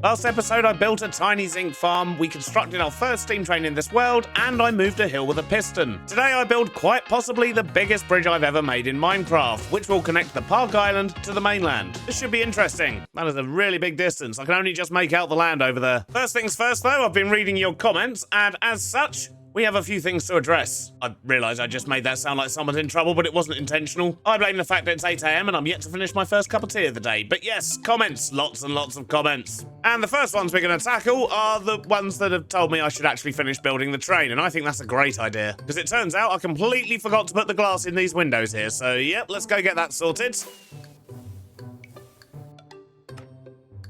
Last episode, I built a tiny zinc farm, we constructed our first steam train in this world, and I moved a hill with a piston. Today, I build quite possibly the biggest bridge I've ever made in Minecraft, which will connect the Park Island to the mainland. This should be interesting. That is a really big distance. I can only just make out the land over there. First things first, though, I've been reading your comments, and as such, we have a few things to address. I realise I just made that sound like someone's in trouble, but it wasn't intentional. I blame the fact that it's 8 AM and I'm yet to finish my first cup of tea of the day. But yes, comments. Lots and lots of comments. And the first ones we're going to tackle are the ones that have told me I should actually finish building the train, and I think that's a great idea. Because it turns out I completely forgot to put the glass in these windows here, so yep, let's go get that sorted.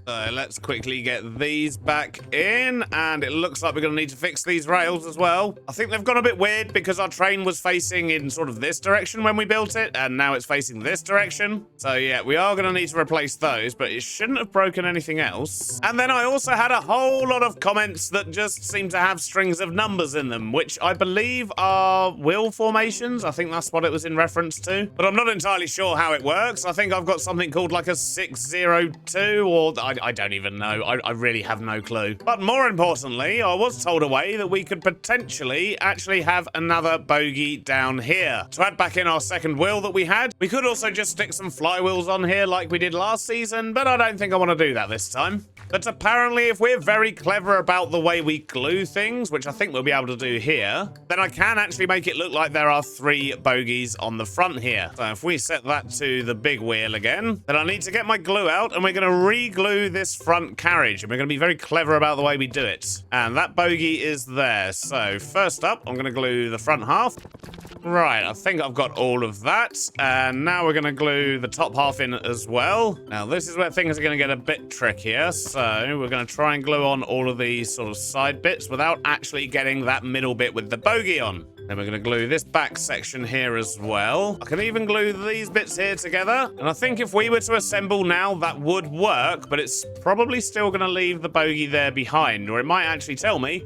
So let's quickly get these back in, and it looks like we're going to need to fix these rails as well. I think they've gone a bit weird because our train was facing in sort of this direction when we built it, and now it's facing this direction. So yeah, we are going to need to replace those, but it shouldn't have broken anything else. And then I also had a whole lot of comments that just seem to have strings of numbers in them, which I believe are wheel formations. I think that's what it was in reference to, but I'm not entirely sure how it works. I think I've got something called like a 602, or I don't even know. I really have no clue. But more importantly, I was told a way that we could potentially actually have another bogey down here to add back in our second wheel that we had. We could also just stick some flywheels on here like we did last season, but I don't think I want to do that this time. But apparently, if we're very clever about the way we glue things, which I think we'll be able to do here, then I can actually make it look like there are 3 bogies on the front here. So if we set that to the big wheel again, then I need to get my glue out, and we're going to re-glue this front carriage, and we're going to be very clever about the way we do it. And that bogey is there. So first up, I'm going to glue the front half. Right, I think I've got all of that. And now we're going to glue the top half in as well. Now, this is where things are going to get a bit trickier. So we're going to try and glue on all of these sort of side bits without actually getting that middle bit with the bogey on. Then we're going to glue this back section here as well. I can even glue these bits here together. And I think if we were to assemble now, that would work, but it's probably still going to leave the bogey there behind, or it might actually tell me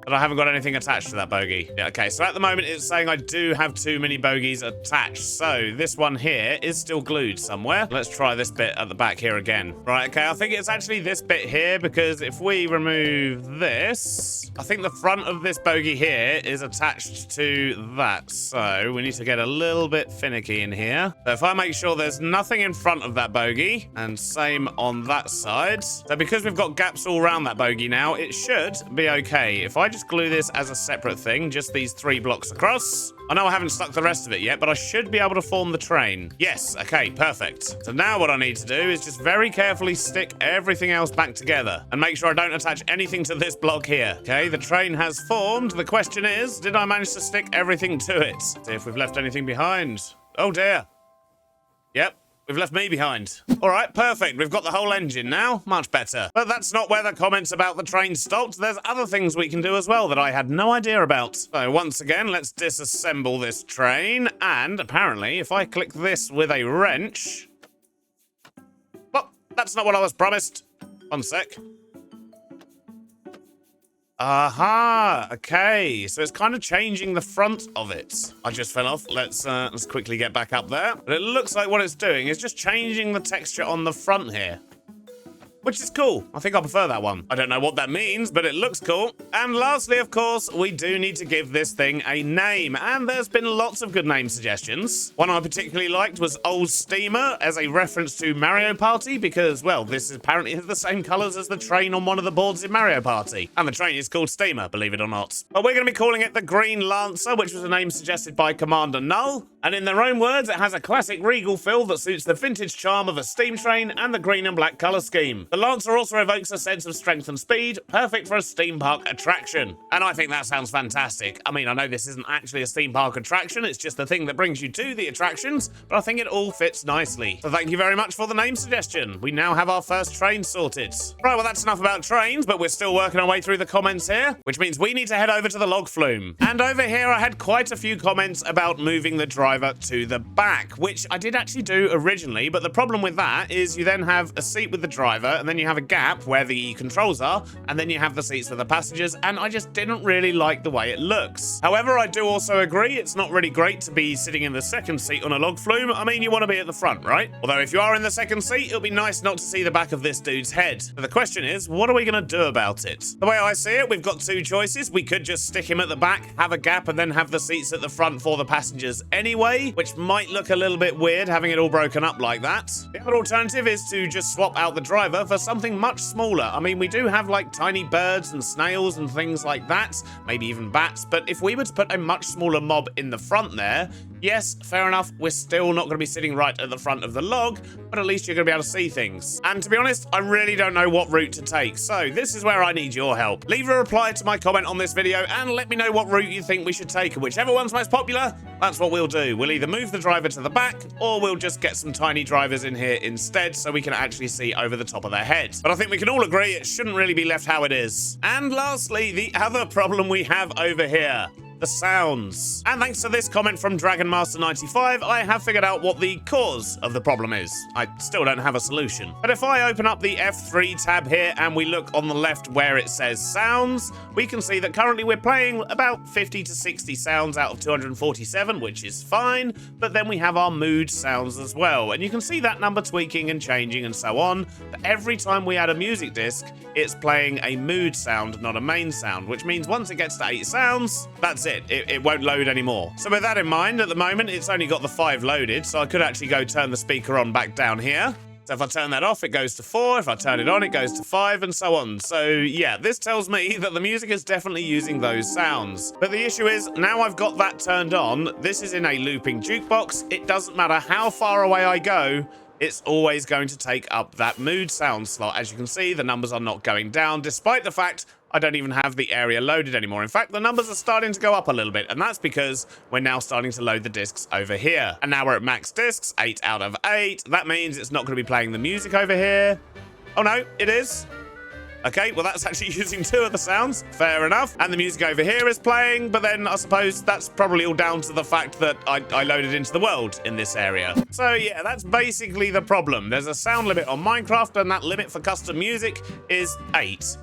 that I haven't got anything attached to that bogey. Yeah, okay, so at the moment it's saying I do have too many bogies attached. So this one here is still glued somewhere. Let's try this bit at the back here again. Right, okay, I think it's actually this bit here, because if we remove this, I think the front of this bogey here is attached to that. So we need to get a little bit finicky in here. So if I make sure there's nothing in front of that bogey, and same on that side. So because we've got gaps all around that bogey now, it should be okay. If I just glue this as a separate thing, just these 3 blocks across. I know I haven't stuck the rest of it yet, but I should be able to form the train. Yes, okay, perfect. So now what I need to do is just very carefully stick everything else back together and make sure I don't attach anything to this block here. Okay, the train has formed. The question is, did I manage to stick everything to it? See if we've left anything behind. Oh dear. Yep. We've left me behind. All right, perfect. We've got the whole engine now. Much better. But that's not where the comments about the train stopped. There's other things we can do as well that I had no idea about. So once again, let's disassemble this train. And apparently, if I click this with a wrench... Well, that's not what I was promised. One sec. Aha, okay, so it's kind of changing the front of it. I just fell off. Let's quickly get back up there. But it looks like what it's doing is just changing the texture on the front here, which is cool. I think I prefer that one. I don't know what that means, but it looks cool. And lastly, of course, we do need to give this thing a name. And there's been lots of good name suggestions. One I particularly liked was Old Steamer, as a reference to Mario Party, because, well, this apparently has the same colors as the train on one of the boards in Mario Party. And the train is called Steamer, believe it or not. But we're going to be calling it the Green Lancer, which was a name suggested by Commander Null. And in their own words, it has a classic regal feel that suits the vintage charm of a steam train and the green and black color scheme. The Lancer also evokes a sense of strength and speed, perfect for a theme park attraction. And I think that sounds fantastic. I mean, I know this isn't actually a theme park attraction, it's just the thing that brings you to the attractions, but I think it all fits nicely. So thank you very much for the name suggestion. We now have our first train sorted. Right, well, that's enough about trains, but we're still working our way through the comments here, which means we need to head over to the log flume. And over here, I had quite a few comments about moving the driver to the back, which I did actually do originally, but the problem with that is you then have a seat with the driver, and then you have a gap where the controls are, and then you have the seats for the passengers, and I just didn't really like the way it looks. However, I do also agree it's not really great to be sitting in the second seat on a log flume. I mean, you want to be at the front, right? Although if you are in the second seat, it'll be nice not to see the back of this dude's head. But the question is, what are we going to do about it? The way I see it, we've got two choices. We could just stick him at the back, have a gap, and then have the seats at the front for the passengers anyway, which might look a little bit weird having it all broken up like that. The other alternative is to just swap out the driver for something much smaller. I mean, we do have like tiny birds and snails and things like that, maybe even bats, but if we were to put a much smaller mob in the front there, yes, fair enough, we're still not going to be sitting right at the front of the log, but at least you're going to be able to see things. And to be honest, I really don't know what route to take, so this is where I need your help. Leave a reply to my comment on this video and let me know what route you think we should take, and whichever one's most popular, that's what we'll do. We'll either move the driver to the back, or we'll just get some tiny drivers in here instead so we can actually see over the top of their heads. But I think we can all agree it shouldn't really be left how it is. And lastly, the other problem we have over here. The sounds. And thanks to this comment from DragonMaster95, I have figured out what the cause of the problem is. I still don't have a solution. But if I open up the F3 tab here and we look on the left where it says sounds, we can see that currently we're playing about 50 to 60 sounds out of 247, which is fine, but then we have our mood sounds as well. And you can see that number tweaking and changing and so on, but every time we add a music disc, it's playing a mood sound, not a main sound, which means once it gets to 8 sounds, that's it. It won't load anymore. So with that in mind, at the moment, it's only got the 5 loaded, so I could actually go turn the speaker on back down here. So if I turn that off, it goes to 4. If I turn it on, it goes to 5, and so on. So yeah, this tells me that the music is definitely using those sounds. But the issue is, now I've got that turned on, this is in a looping jukebox. It doesn't matter how far away I go, it's always going to take up that mood sound slot. As you can see, the numbers are not going down, despite the fact I don't even have the area loaded anymore. In fact, the numbers are starting to go up a little bit, and that's because we're now starting to load the discs over here. And now we're at max discs, 8 out of 8. That means it's not going to be playing the music over here. Oh no, it is. Okay, well that's actually using 2 of the sounds. Fair enough. And the music over here is playing, but then I suppose that's probably all down to the fact that I loaded into the world in this area. So yeah, that's basically the problem. There's a sound limit on Minecraft, and that limit for custom music is 8.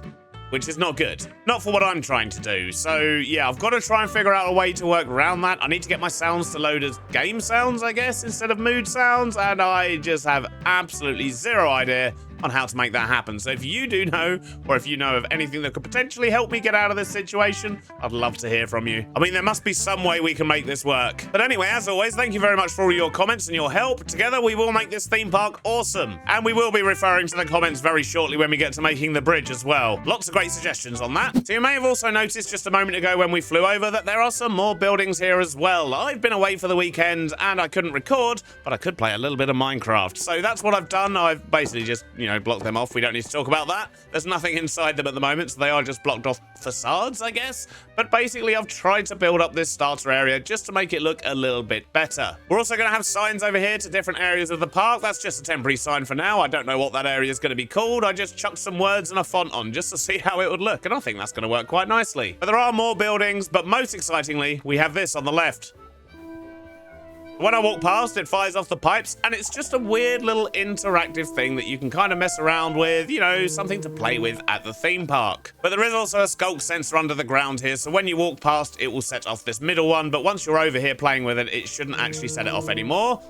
Which is not good. Not for what I'm trying to do. So yeah, I've got to try and figure out a way to work around that. I need to get my sounds to load as game sounds, I guess, instead of mood sounds, and I just have absolutely zero idea on how to make that happen. So if you do know, or if you know of anything that could potentially help me get out of this situation, I'd love to hear from you. I mean, there must be some way we can make this work. But anyway, as always, thank you very much for all your comments and your help. Together, we will make this theme park awesome. And we will be referring to the comments very shortly when we get to making the bridge as well. Lots of great suggestions on that. So you may have also noticed just a moment ago when we flew over that there are some more buildings here as well. I've been away for the weekend and I couldn't record, but I could play a little bit of Minecraft. So that's what I've done. I've basically just, block them off. We don't need to talk about that. There's nothing inside them at the moment, so they are just blocked off facades, I guess. But basically, I've tried to build up this starter area just to make it look a little bit better. We're also going to have signs over here to different areas of the park. That's just a temporary sign for now. I don't know what that area is going to be called. I just chucked some words and a font on just to see how it would look, and I think that's going to work quite nicely. But there are more buildings, but most excitingly, we have this on the left. When I walk past, it fires off the pipes, and it's just a weird little interactive thing that you can kind of mess around with, something to play with at the theme park. But there is also a skulk sensor under the ground here, so when you walk past, it will set off this middle one, but once you're over here playing with it, it shouldn't actually set it off anymore.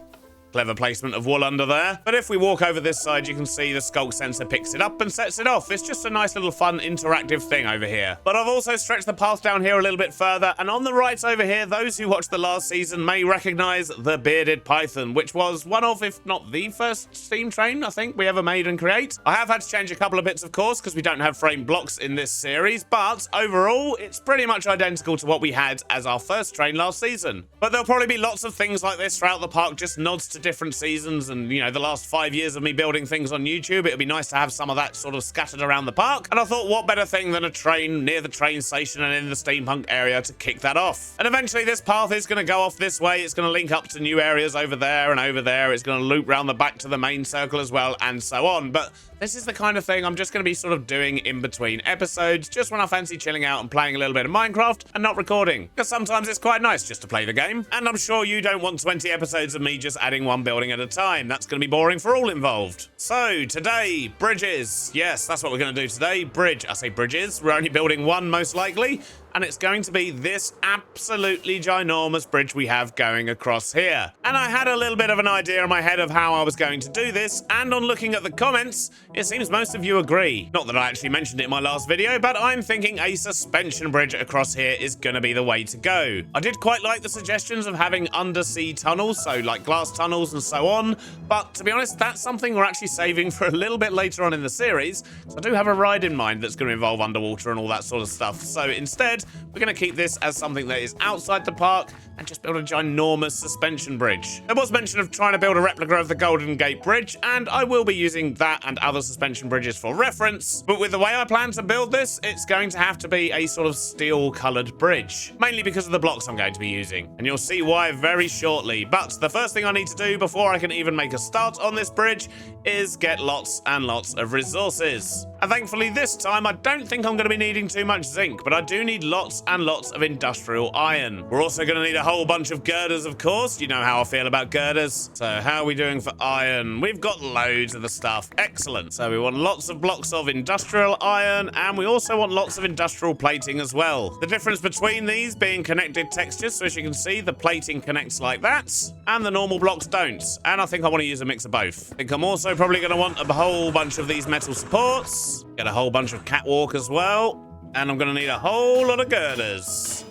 Clever placement of wool under there. But if we walk over this side, you can see the skulk sensor picks it up and sets it off. It's just a nice little fun interactive thing over here. But I've also stretched the path down here a little bit further, and on the right over here, those who watched the last season may recognize the bearded python, which was one of, if not the first steam train, I think, we ever made and create. I have had to change a couple of bits, of course, because we don't have frame blocks in this series, but overall, it's pretty much identical to what we had as our first train last season. But there'll probably be lots of things like this throughout the park, just nods to different seasons, and the last 5 years of me building things on YouTube, it would be nice to have some of that sort of scattered around the park, and I thought what better thing than a train near the train station and in the steampunk area to kick that off. And eventually this path is going to go off this way, it's going to link up to new areas over there and over there, it's going to loop round the back to the main circle as well, and so on. But This is the kind of thing I'm just going to be sort of doing in between episodes, just when I fancy chilling out and playing a little bit of Minecraft and not recording. Because sometimes it's quite nice just to play the game. And I'm sure you don't want 20 episodes of me just adding one building at a time. That's going to be boring for all involved. So today, bridges. Yes, that's what we're going to do today. Bridge. I say bridges. We're only building one most likely. And it's going to be this absolutely ginormous bridge we have going across here. And I had a little bit of an idea in my head of how I was going to do this, and on looking at the comments, it seems most of you agree. Not that I actually mentioned it in my last video, but I'm thinking a suspension bridge across here is going to be the way to go. I did quite like the suggestions of having undersea tunnels, so like glass tunnels and so on, but to be honest, that's something we're actually saving for a little bit later on in the series. So I do have a ride in mind that's going to involve underwater and all that sort of stuff. So instead, we're going to keep this as something that is outside the park and just build a ginormous suspension bridge. There was mention of trying to build a replica of the Golden Gate Bridge, and I will be using that and other suspension bridges for reference. But with the way I plan to build this, it's going to have to be a sort of steel-coloured bridge, mainly because of the blocks I'm going to be using. And you'll see why very shortly. But the first thing I need to do before I can even make a start on this bridge is get lots and lots of resources. And thankfully this time I don't think I'm going to be needing too much zinc, but I do need lots and lots of industrial iron. We're also going to need a whole bunch of girders, of course. You know how I feel about girders. So how are we doing for iron? We've got loads of the stuff. Excellent. So we want lots of blocks of industrial iron, and we also want lots of industrial plating as well. The difference between these being connected textures, so as you can see, the plating connects like that, and the normal blocks don't. And I think I want to use a mix of both. I think I'm also probably going to want a whole bunch of these metal supports, get a whole bunch of catwalk as well, and I'm going to need a whole lot of girders.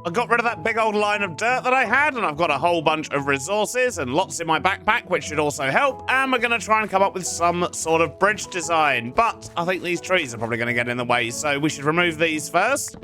I got rid of that big old line of dirt that I had, and I've got a whole bunch of resources and lots in my backpack, which should also help. And we're going to try and come up with some sort of bridge design. But I think these trees are probably going to get in the way, so we should remove these first.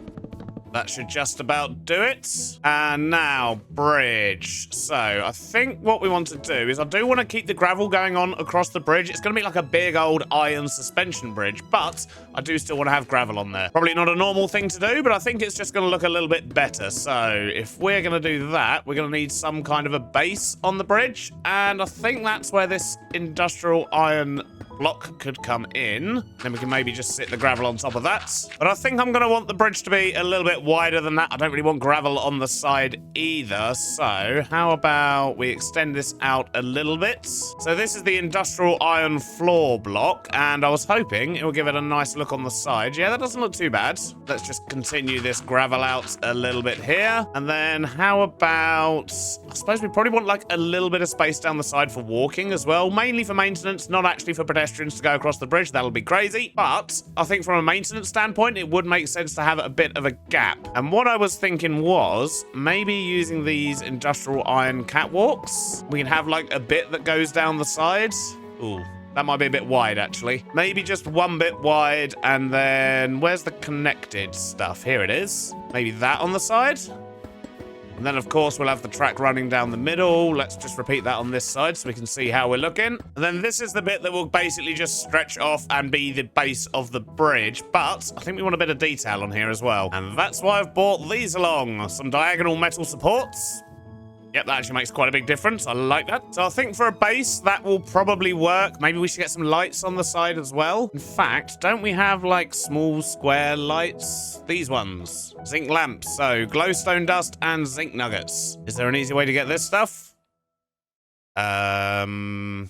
That should just about do it. And now, bridge. So, I think what we want to do is I do want to keep the gravel going on across the bridge. It's going to be like a big old iron suspension bridge, but I do still want to have gravel on there. Probably not a normal thing to do, but I think it's just going to look a little bit better. So, if we're going to do that, we're going to need some kind of a base on the bridge. And I think that's where this industrial iron block could come in. Then we can maybe just sit the gravel on top of that. But I think I'm going to want the bridge to be a little bit wider than that. I don't really want gravel on the side either. So how about we extend this out a little bit? So this is the industrial iron floor block, and I was hoping it will give it a nice look on the side. Yeah, that doesn't look too bad. Let's just continue this gravel out a little bit here. And then how about, I suppose we probably want like a little bit of space down the side for walking as well, mainly for maintenance, not actually for pedestrians to go across the bridge. That'll be crazy. But I think from a maintenance standpoint, it would make sense to have a bit of a gap. And what I was thinking was maybe using these industrial iron catwalks. We can have like a bit that goes down the side. Ooh. That might be a bit wide, actually. Maybe just one bit wide, and then where's the connected stuff? Here it is. Maybe that on the side. And then, of course, we'll have the track running down the middle. Let's just repeat that on this side so we can see how we're looking. And then this is the bit that will basically just stretch off and be the base of the bridge. But I think we want a bit of detail on here as well. And that's why I've brought these along. Some diagonal metal supports. Yep, that actually makes quite a big difference. I like that. So I think for a base, that will probably work. Maybe we should get some lights on the side as well. In fact, don't we have like small square lights? These ones. Zinc lamps. So glowstone dust and zinc nuggets. Is there an easy way to get this stuff? Not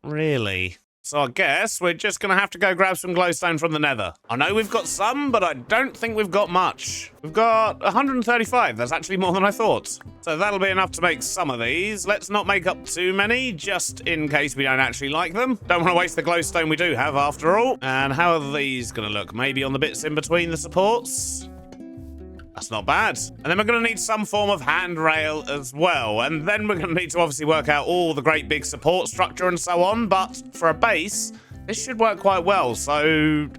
really. So I guess we're just going to have to go grab some glowstone from the nether. I know we've got some, but I don't think we've got much. We've got 135. That's actually more than I thought. So that'll be enough to make some of these. Let's not make up too many, just in case we don't actually like them. Don't want to waste the glowstone we do have, after all. And how are these going to look? Maybe on the bits in between the supports? That's not bad. And then we're going to need some form of handrail as well. And then we're going to need to obviously work out all the great big support structure and so on. But for a base, this should work quite well. So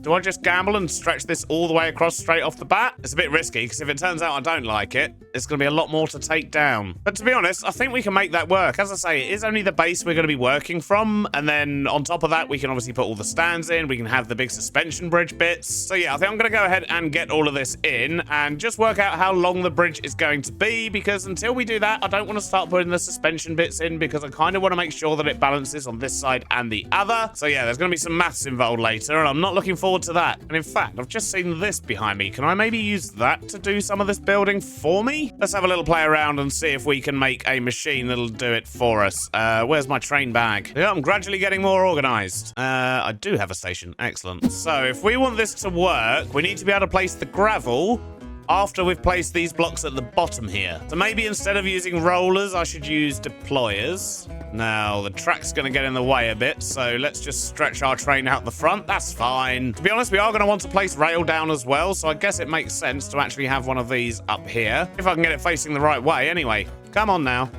Do I just gamble and stretch this all the way across straight off the bat? It's a bit risky, because if it turns out I don't like it, it's going to be a lot more to take down. But to be honest, I think we can make that work. As I say, it is only the base we're going to be working from, and then on top of that, we can obviously put all the stands in, we can have the big suspension bridge bits. So yeah, I think I'm going to go ahead and get all of this in, and just work out how long the bridge is going to be, because until we do that, I don't want to start putting the suspension bits in, because I kind of want to make sure that it balances on this side and the other. So yeah, there's going to be some maths involved later, and I'm not looking forward to that. And in fact, I've just seen this behind me. Can I maybe use that to do some of this building for me? Let's have a little play around and see if we can make a machine that'll do it for us. Where's my train bag? Yeah, I'm gradually getting more organized. I do have a station. Excellent. So if we want this to work, we need to be able to place the gravel after we've placed these blocks at the bottom here. So maybe instead of using rollers, I should use deployers. Now, the track's going to get in the way a bit, so let's just stretch our train out the front. That's fine. To be honest, we are going to want to place rail down as well, so I guess it makes sense to actually have one of these up here. If I can get it facing the right way, anyway. Come on now.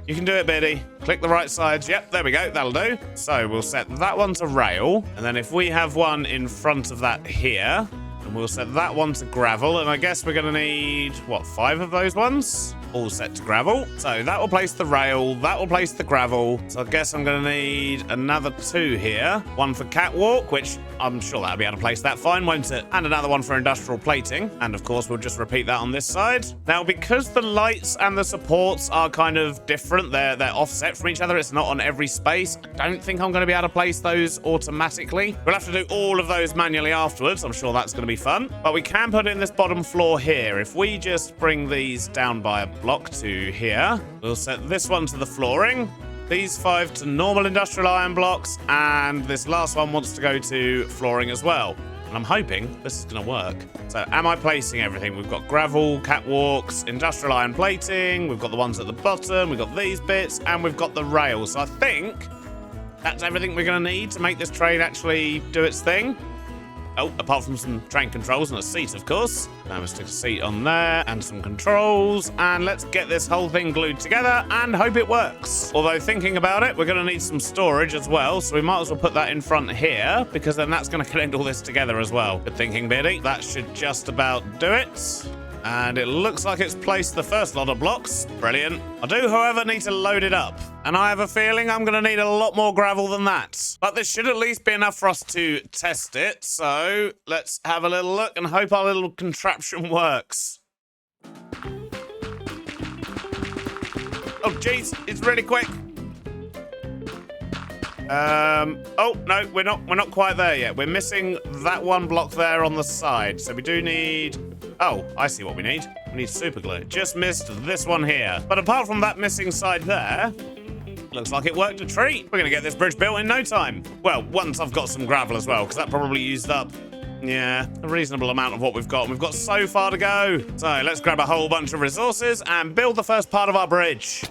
You can do it, Beardy. Click the right sides. Yep, there we go. That'll do. So we'll set that one to rail, and then if we have one in front of that here, and we'll set that one to gravel, and I guess we're going to need, what, 5 of those ones? All set to gravel. So that will place the rail, that will place the gravel. So I guess I'm going to need another 2 here. One for catwalk, which I'm sure that'll be able to place that fine, won't it? And another one for industrial plating. And of course, we'll just repeat that on this side. Now, because the lights and the supports are kind of different, they're offset from each other, it's not on every space, I don't think I'm going to be able to place those automatically. We'll have to do all of those manually afterwards. I'm sure that's going to be fun. But we can put in this bottom floor here. If we just bring these down by a block to here, we'll set this one to the flooring, these 5 to normal industrial iron blocks, and this last one wants to go to flooring as well. And I'm hoping this is going to work. So am I placing everything? We've got gravel, catwalks, industrial iron plating, we've got the ones at the bottom, we've got these bits, and we've got the rails. So I think that's everything we're going to need to make this train actually do its thing. Oh, apart from some train controls and a seat, of course. Now we'll stick a seat on there and some controls. And let's get this whole thing glued together and hope it works. Although thinking about it, we're going to need some storage as well. So we might as well put that in front here, because then that's going to connect all this together as well. Good thinking, Beardy. That should just about do it. And it looks like it's placed the first lot of blocks. Brilliant. I do, however, need to load it up. And I have a feeling I'm going to need a lot more gravel than that. But this should at least be enough for us to test it. So let's have a little look and hope our little contraption works. Oh, geez. It's really quick. Oh, no, we're not quite there yet. We're missing that one block there on the side. So we do need... Oh, I see what we need. We need super glue. Just missed this one here. But apart from that missing side there, looks like it worked a treat. We're going to get this bridge built in no time. Well, once I've got some gravel as well, because that probably used up, yeah, a reasonable amount of what we've got. We've got so far to go. So let's grab a whole bunch of resources and build the first part of our bridge.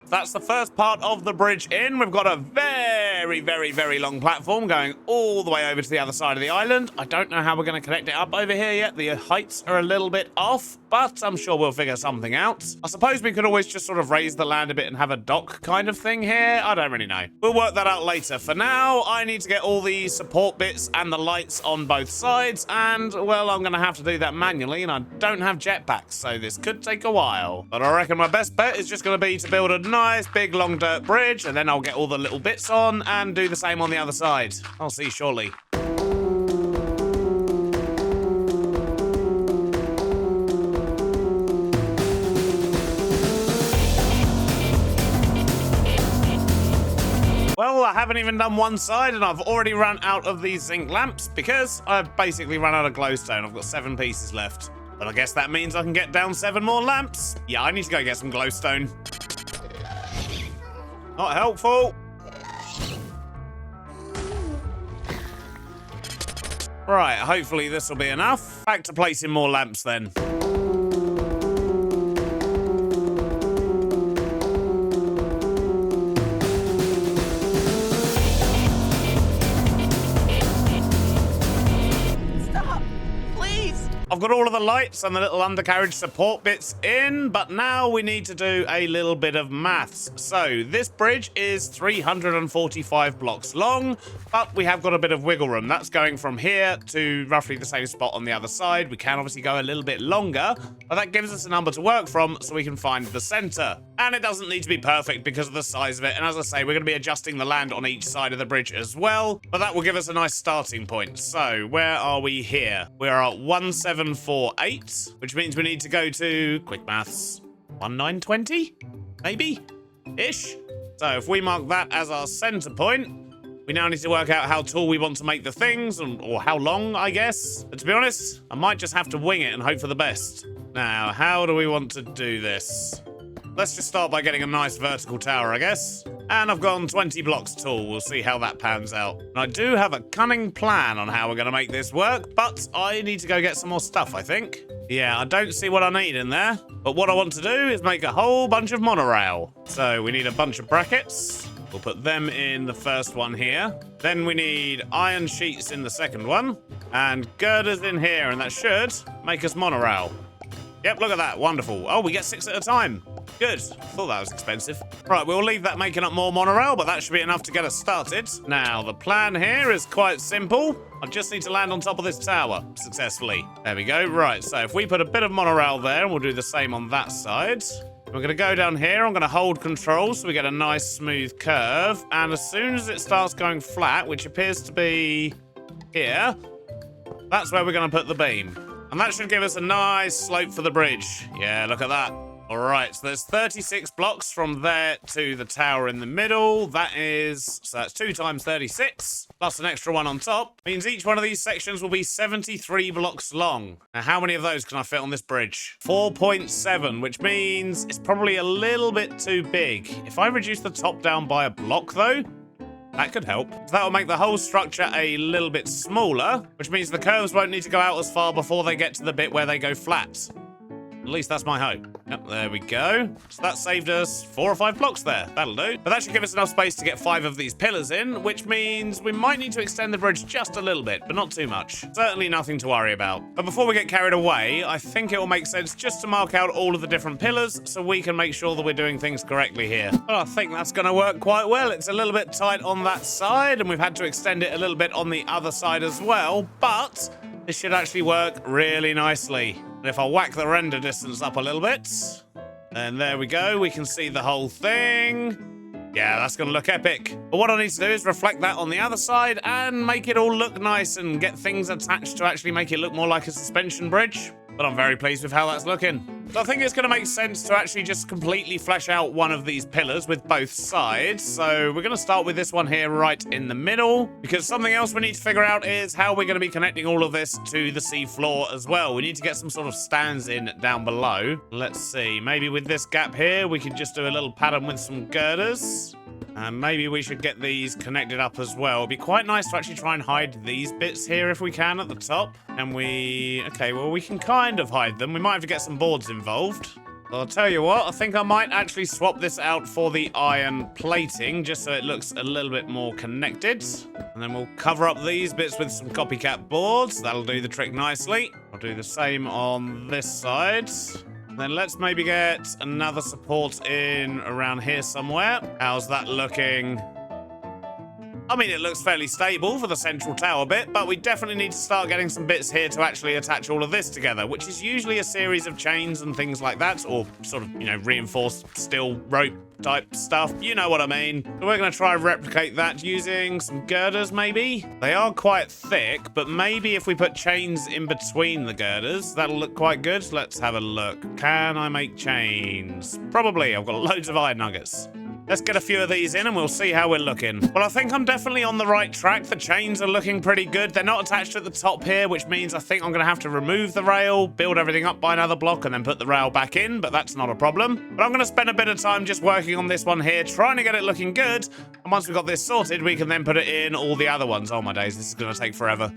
That's the first part of the bridge in. We've got a very, very, very long platform going all the way over to the other side of the island. I don't know how we're going to connect it up over here yet. The heights are a little bit off, but I'm sure we'll figure something out. I suppose we could always just sort of raise the land a bit and have a dock kind of thing here. I don't really know. We'll work that out later. For now, I need to get all the support bits and the lights on both sides, and, well, I'm going to have to do that manually, and I don't have jetpacks, so this could take a while. But I reckon my best bet is just going to be to build a nice big long dirt bridge, and then I'll get all the little bits on and do the same on the other side. I'll see shortly. Well, I haven't even done one side, and I've already run out of these zinc lamps because I've basically run out of glowstone. I've got 7 pieces left. But I guess that means I can get down 7 more lamps. Yeah, I need to go get some glowstone. Not helpful. Right, hopefully this will be enough. Back to placing more lamps then. I've got all of the lights and the little undercarriage support bits in, but now we need to do a little bit of maths. So this bridge is 345 blocks long, but we have got a bit of wiggle room. That's going from here to roughly the same spot on the other side. We can obviously go a little bit longer, but that gives us a number to work from so we can find the center. And it doesn't need to be perfect because of the size of it. And as I say, we're going to be adjusting the land on each side of the bridge as well, but that will give us a nice starting point. So where are we here? We're at 1748, which means we need to go to, quick maths, 1920, maybe, ish. So if we mark that as our center point, we now need to work out how tall we want to make the things, or how long, I guess. But to be honest, I might just have to wing it and hope for the best. Now, how do we want to do this? Let's just start by getting a nice vertical tower, I guess. And I've gone 20 blocks tall. We'll see how that pans out. And I do have a cunning plan on how we're going to make this work, but I need to go get some more stuff, I think. Yeah, I don't see what I need in there. But what I want to do is make a whole bunch of monorail. So we need a bunch of brackets. We'll put them in the first one here. Then we need iron sheets in the second one. And girders in here, and that should make us monorail. Yep, look at that. Wonderful. Oh, we get 6 at a time. Good. Thought that was expensive. Right, we'll leave that making up more monorail, but that should be enough to get us started. Now, the plan here is quite simple. I just need to land on top of this tower successfully. There we go. Right, so if we put a bit of monorail there, and we'll do the same on that side. We're going to go down here. I'm going to hold control so we get a nice smooth curve. And as soon as it starts going flat, which appears to be here, that's where we're going to put the beam. And that should give us a nice slope for the bridge. Yeah, look at that. All right, so there's 36 blocks from there to the tower in the middle. So that's 2 times 36, plus an extra one on top. Means each one of these sections will be 73 blocks long. Now, how many of those can I fit on this bridge? 4.7, which means it's probably a little bit too big. If I reduce the top down by a block, though, that could help. So that will make the whole structure a little bit smaller, which means the curves won't need to go out as far before they get to the bit where they go flat. At least that's my hope. Yep, there we go. So that saved us 4 or 5 blocks there. That'll do. But that should give us enough space to get 5 of these pillars in, which means we might need to extend the bridge just a little bit, but not too much. Certainly nothing to worry about. But before we get carried away, I think it will make sense just to mark out all of the different pillars so we can make sure that we're doing things correctly here. But I think that's going to work quite well. It's a little bit tight on that side, and we've had to extend it a little bit on the other side as well, but this should actually work really nicely. And if I whack the render distance up a little bit, then there we go. We can see the whole thing. Yeah, that's going to look epic. But what I need to do is reflect that on the other side and make it all look nice and get things attached to actually make it look more like a suspension bridge. But I'm very pleased with how that's looking. So I think it's going to make sense to actually just completely flesh out one of these pillars with both sides. So we're going to start with this one here right in the middle, because something else we need to figure out is how we're going to be connecting all of this to the sea floor as well. We need to get some sort of stands in down below. Let's see, maybe with this gap here, we could just do a little pattern with some girders. And maybe we should get these connected up as well. It'd be quite nice to actually try and hide these bits here if we can at the top. And okay, well, we can kind of hide them. We might have to get some boards involved. Well, I'll tell you what, I think I might actually swap this out for the iron plating, just so it looks a little bit more connected. And then we'll cover up these bits with some copycat boards. That'll do the trick nicely. I'll do the same on this side. Then let's maybe get another support in around here somewhere. How's that looking? I mean, it looks fairly stable for the central tower bit, but we definitely need to start getting some bits here to actually attach all of this together, which is usually a series of chains and things like that, or sort of, reinforced steel rope type stuff. You know what I mean. So we're going to try and replicate that using some girders, maybe. They are quite thick, but maybe if we put chains in between the girders, that'll look quite good. Let's have a look. Can I make chains? Probably. I've got loads of iron nuggets. Let's get a few of these in and we'll see how we're looking. Well, I think I'm definitely on the right track. The chains are looking pretty good. They're not attached at the top here, which means I think I'm going to have to remove the rail, build everything up by another block, and then put the rail back in, but that's not a problem. But I'm going to spend a bit of time just working on this one here, trying to get it looking good. And once we've got this sorted, we can then put it in all the other ones. Oh my days, this is going to take forever.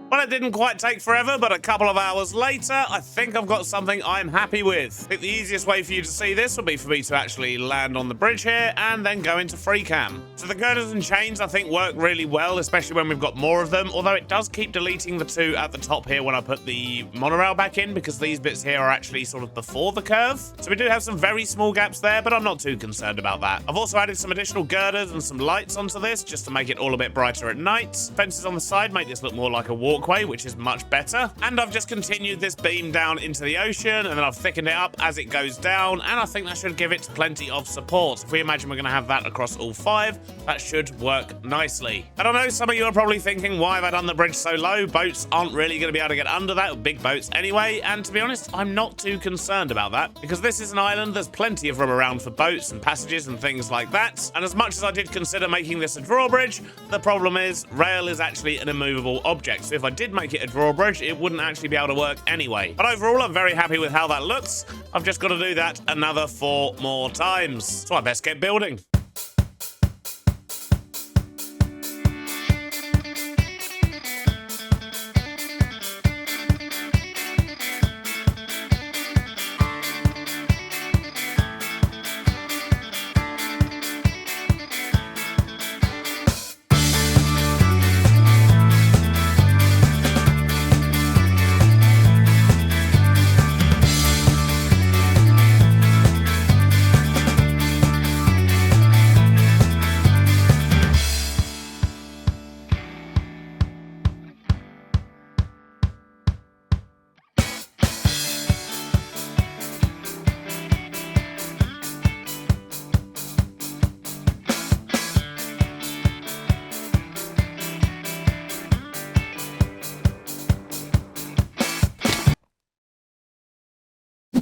Well, it didn't quite take forever, but a couple of hours later, I think I've got something I'm happy with. I think the easiest way for you to see this would be for me to actually land on the bridge here and then go into free cam. So the girders and chains, I think, work really well, especially when we've got more of them, although it does keep deleting the two at the top here when I put the monorail back in, because these bits here are actually sort of before the curve. So we do have some very small gaps there, but I'm not too concerned about that. I've also added some additional girders and some lights onto this, just to make it all a bit brighter at night. Fences on the side make this look more like a walkway, which is much better. And I've just continued this beam down into the ocean, and then I've thickened it up as it goes down, and I think that should give it plenty of support. If we imagine we're going to have that across all 5, that should work nicely. I don't know, some of you are probably thinking, why have I done the bridge so low? Boats aren't really going to be able to get under that, big boats anyway, and to be honest, I'm not too concerned about that, because this is an island, there's plenty of room around for boats and passages and things like that, and as much as I did consider making this a drawbridge, the problem is, rail is actually an immovable object, so if I did make it a drawbridge, it wouldn't actually be able to work anyway. But overall, I'm very happy with how that looks. I've just got to do that another 4 more times. So I best get building.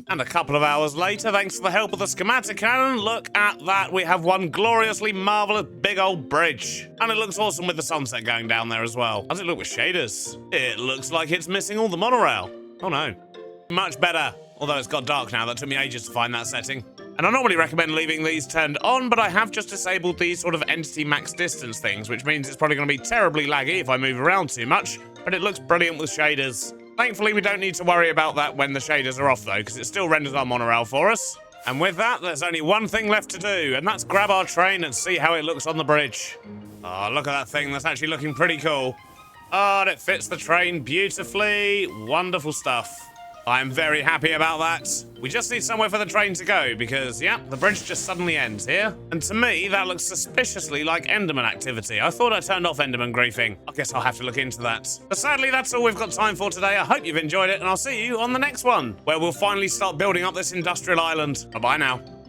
And a couple of hours later, thanks to the help of the schematic cannon, look at that, we have one gloriously marvellous big old bridge. And it looks awesome with the sunset going down there as well. How does it look with shaders? It looks like it's missing all the monorail. Oh no. Much better. Although it's got dark now, that took me ages to find that setting. And I normally recommend leaving these turned on, but I have just disabled these sort of entity max distance things, which means it's probably going to be terribly laggy if I move around too much, but it looks brilliant with shaders. Thankfully, we don't need to worry about that when the shaders are off, though, because it still renders our monorail for us. And with that, there's only one thing left to do, and that's grab our train and see how it looks on the bridge. Oh, look at that thing. That's actually looking pretty cool. Oh, and it fits the train beautifully. Wonderful stuff. I'm very happy about that. We just need somewhere for the train to go because, yeah, the bridge just suddenly ends here. And to me, that looks suspiciously like Enderman activity. I thought I turned off Enderman griefing. I guess I'll have to look into that. But sadly, that's all we've got time for today. I hope you've enjoyed it, and I'll see you on the next one, where we'll finally start building up this industrial island. Bye-bye now.